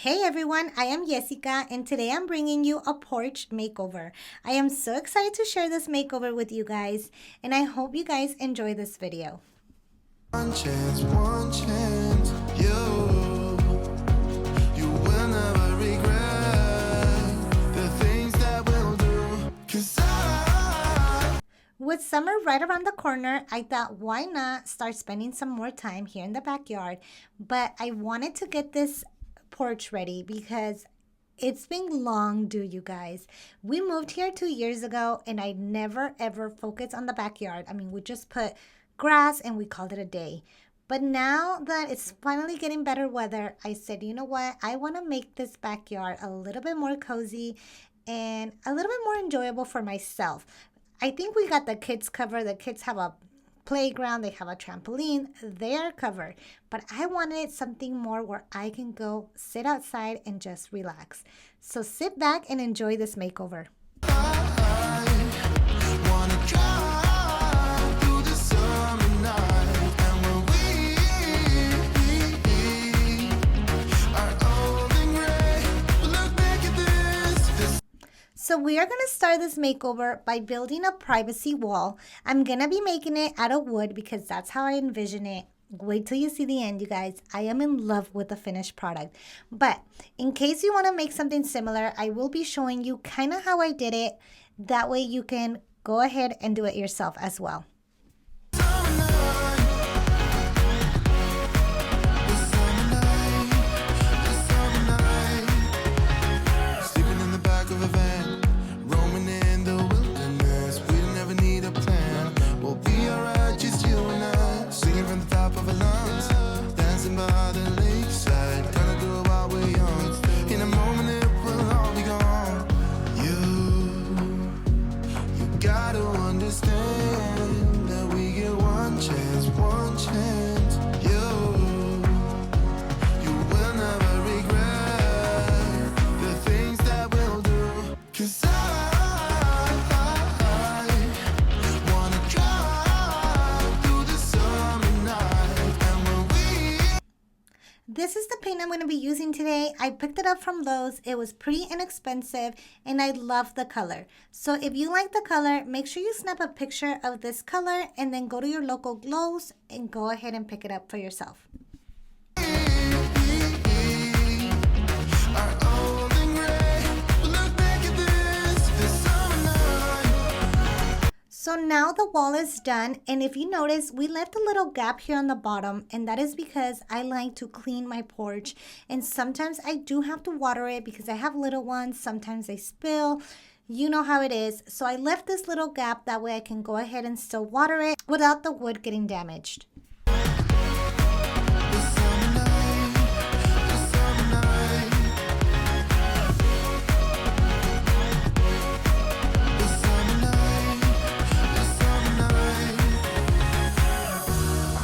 Hey everyone, I am Jessica and today I'm bringing you a porch makeover. I am so excited to share this makeover with you guys and I hope you guys enjoy this video. One chance, you will never regret the things that we'll do. 'Cause With summer right around the corner, I thought why not start spending some more time here in the backyard, but I wanted to get this porch ready because it's been long due, you guys. We moved here 2 years ago and I never ever focused on the backyard. I mean, we just put grass and we called it a day. But now that it's finally getting better weather, I said, you know what? I want to make this backyard a little bit more cozy and a little bit more enjoyable for myself. I think we got the kids covered. The kids have a playground, they have a trampoline, they're covered. But I wanted something more where I can go sit outside and just relax. So sit back and enjoy this makeover. I wanna drive through the summer night, and when we are old and gray, we'll look back at this. So we are going to start this makeover by building a privacy wall. I'm going to be making it out of wood because that's how I envision it. Wait till you see the end, you guys. I am in love with the finished product. But in case you want to make something similar, I will be showing you kind of how I did it. That way you can go ahead and do it yourself as well. Sleeping in the back of a van, roaming in the wilderness. We don't ever need a plan. We'll be alright, just you and I. Singing from the top of our lungs, dancing by the lakeside. Gonna do it while we're young. In a moment it will all be gone. You gotta understand that we get one chance, one chance. You will never regret the things that we'll do. 'Cause I wanna drive through the summer night, and when we This is the paint I'm going to be using today. I picked it up from Lowe's. It was pretty inexpensive and I love the color. So if you like the color, make sure you snap a picture of this color and then go to your local Lowe's and go ahead and pick it up for yourself. are old and gray, we'll look back at this summer night. So now the wall is done, and if you notice, we left a little gap here on the bottom, and that is because I like to clean my porch, and sometimes I do have to water it because I have little ones. Sometimes they spill. You know how it is. So I left this little gap, that way I can go ahead and still water it without the wood getting damaged.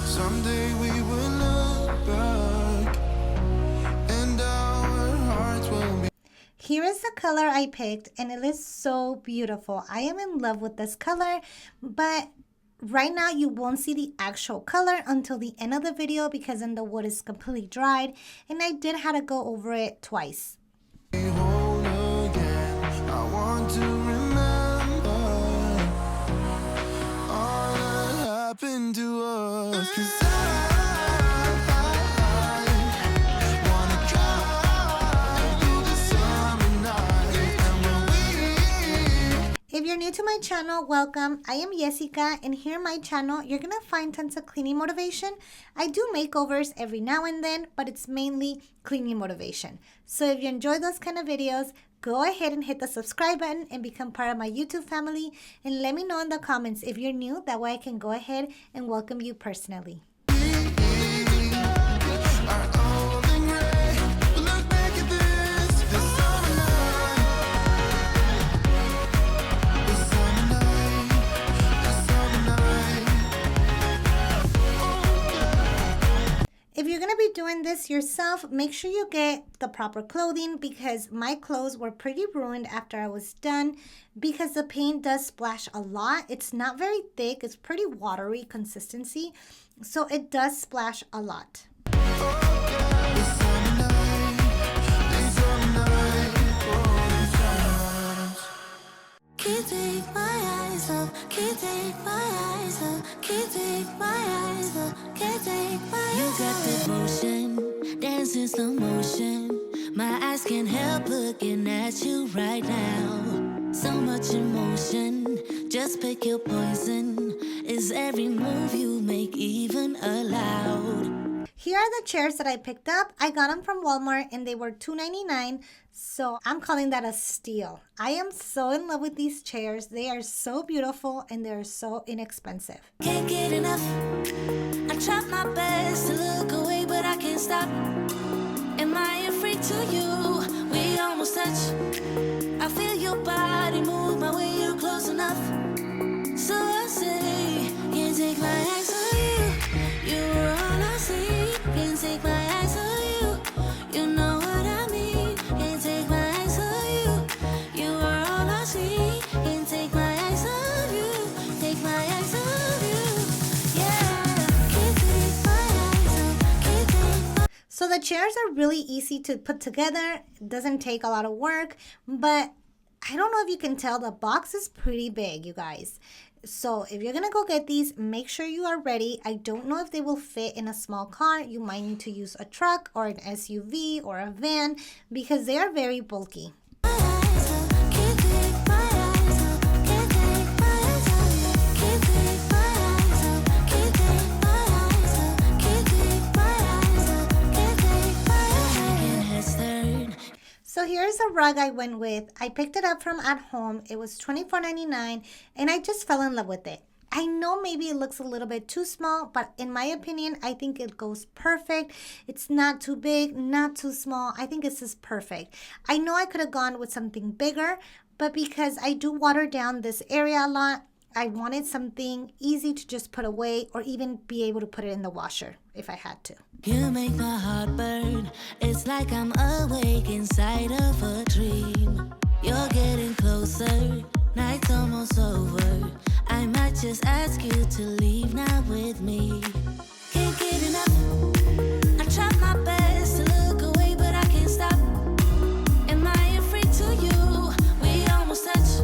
Someday we will look back, and our hearts will be. Here is the color I picked, and it is so beautiful. I am in love with this color, but right now you won't see the actual color until the end of the video because then the wood is completely dried, and I did have to go over it twice. Whole again. I want to remember all that happened to us. 'Cause I wanna drive through the summer night, and when we If you're new to my channel, welcome. I am Jessica, and here on my channel, you're going to find tons of cleaning motivation. I do makeovers every now and then, but it's mainly cleaning motivation. So if you enjoy those kind of videos, go ahead and hit the subscribe button and become part of my YouTube family. And let me know in the comments if you're new. That way I can go ahead and welcome you personally. are old and gray, we'll look back at this summer night. The summer night, the summer night. If you're going to be doing this yourself, make sure you get the proper clothing because my clothes were pretty ruined after I was done because the paint does splash a lot. It's not very thick. It's pretty watery consistency. So it does splash a lot. The summer night, My eyes can't help looking at you right now. So much emotion, just pick your poison. Is every move you make even allowed? Here are the chairs that I picked up. I got them from Walmart and they were $2.99. So I'm calling that a steal. I am so in love with these chairs. They are so beautiful and they're so inexpensive. Can't get enough. I try my best to look away, but I can't stop. Am I a freak to you? We almost touch. I feel your body move my way, you're close enough. So I say, can't take my eyes on you. You were all I see. Can't take my eyes on you. You know what I mean. Can't take my eyes on you. You were all I see. Can't take my eyes on you. Take my eyes on you. Yeah. Can't take my eyes on. Can't take my. So the chairs are really easy to put together. It doesn't take a lot of work, but I don't know if you can tell, the box is pretty big, you guys. So if you're gonna go get these, make sure you are ready. I don't know if they will fit in a small car. You might need to use a truck or an SUV or a van because they are very bulky. So here's a rug I went with. I picked it up from At Home. It was $24.99 and I just fell in love with it. I know maybe it looks a little bit too small, but in my opinion, I think it goes perfect. It's not too big, not too small. I think this is perfect. I know I could have gone with something bigger, but because I do water down this area a lot, I wanted something easy to just put away or even be able to put it in the washer if I had to. You make my heart burn. It's like I'm awake inside of a dream. You're getting closer, night's almost over. I might just ask you to leave now with me. Can't get enough. I try my best to look away, but I can't stop. Am I a freak to you? We almost touch.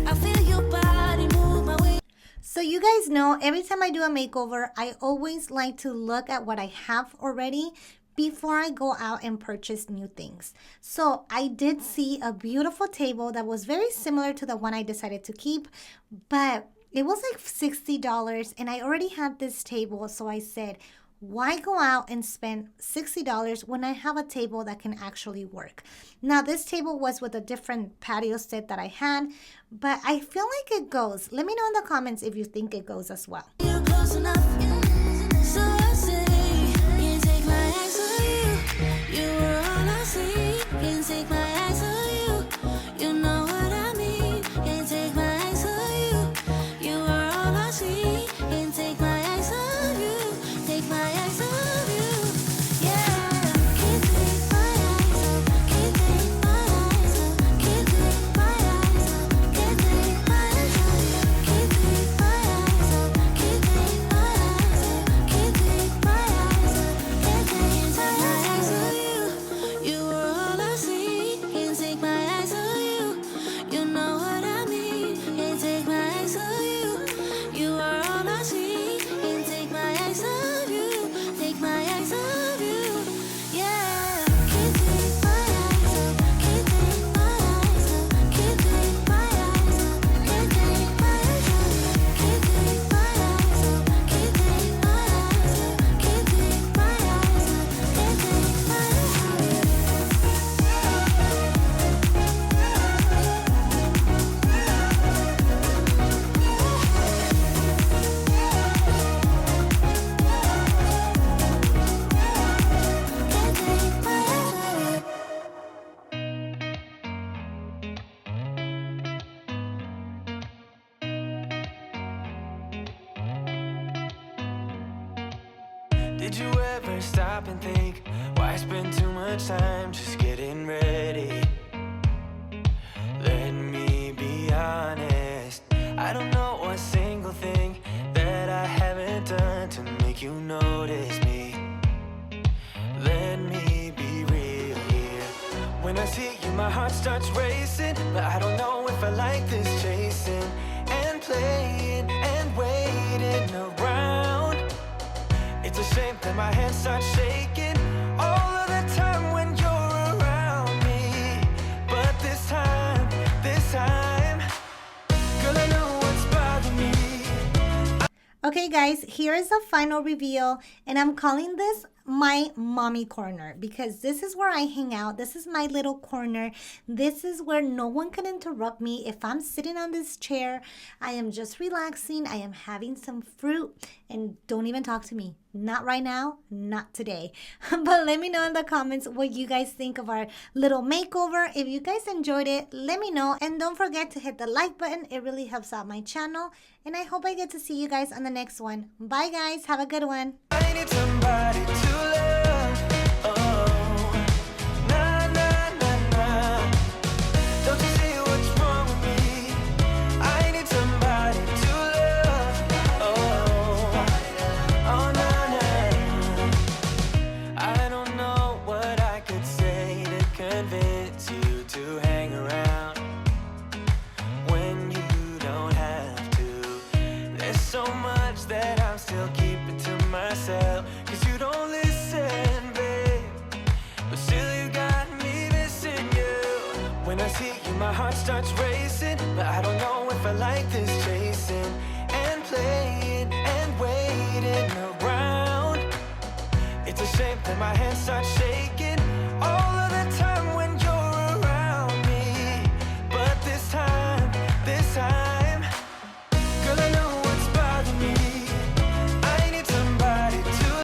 I feel your body move my way. So you guys know, every time I do a makeover, I always like to look at what I have already before I go out and purchase new things. So I did see a beautiful table that was very similar to the one I decided to keep, but it was like $60 and I already had this table. So I said, why go out and spend $60 when I have a table that can actually work? Now, this table was with a different patio set that I had, but I feel like it goes. Let me know in the comments if you think it goes as well. You're close enough. So I say, can't take my eyes on you. You were all I see. Can't take my eyes on you. You know what I mean. Can't take my eyes on you. You were all I see. Can't take my eyes on you. Take my eyes on you. Yeah. Can't take my eyes on. Can't take my eyes on. Can't take my eyes on. Can't take my eyes on you. Can't take my eyes on. Can't take my eyes on. Can't take my eyes on. Can't take my eyes on you. You were all I see. Can't take my eyes on you. You know what I mean. Can't take my eyes on you. You are all I see. Can't take my eyes on you. Take my eyes on you. Yeah. Can't take my eyes on. Can't take my eyes on. Can't take my eyes on. Can't take my eyes on you. Can't take my eyes on. Can't take my eyes on. Can't take my eyes on. Can't take my Did you ever stop and think, why spend too much time just getting ready? Let me be honest, I don't know a single thing that I haven't done to make you notice me. Let me be real here. When I see you, my heart starts racing, but I don't know if I like this chasing and playing and waiting around. It's a shame that my hands start shaking all of the time when you're around. Okay, guys, here is the final reveal, and I'm calling this my mommy corner because this is where I hang out. This is my little corner. This is where no one can interrupt me. If I'm sitting on this chair, I am just relaxing. I am having some fruit, and don't even talk to me. Not right now, not today. But let me know in the comments what you guys think of our little makeover. If you guys enjoyed it, let me know. And don't forget to hit the like button. It really helps out my channel. And I hope I get to see you guys on the next one. Bye, guys. Have a good one. I need somebody to love. Oh, nah, nah, nah, nah. Don't you see what's wrong with me? I need somebody to love. Oh, oh, nah, nah. I don't know what I could say to convince you to hang around when you don't have to. There's so much that I'm still keeping to myself, 'cause you don't listen, babe. But still you got me missing you. When I see you, my heart starts racing. But I don't know if I like this chasing and playing and waiting around. It's a shame that my hands start shaking all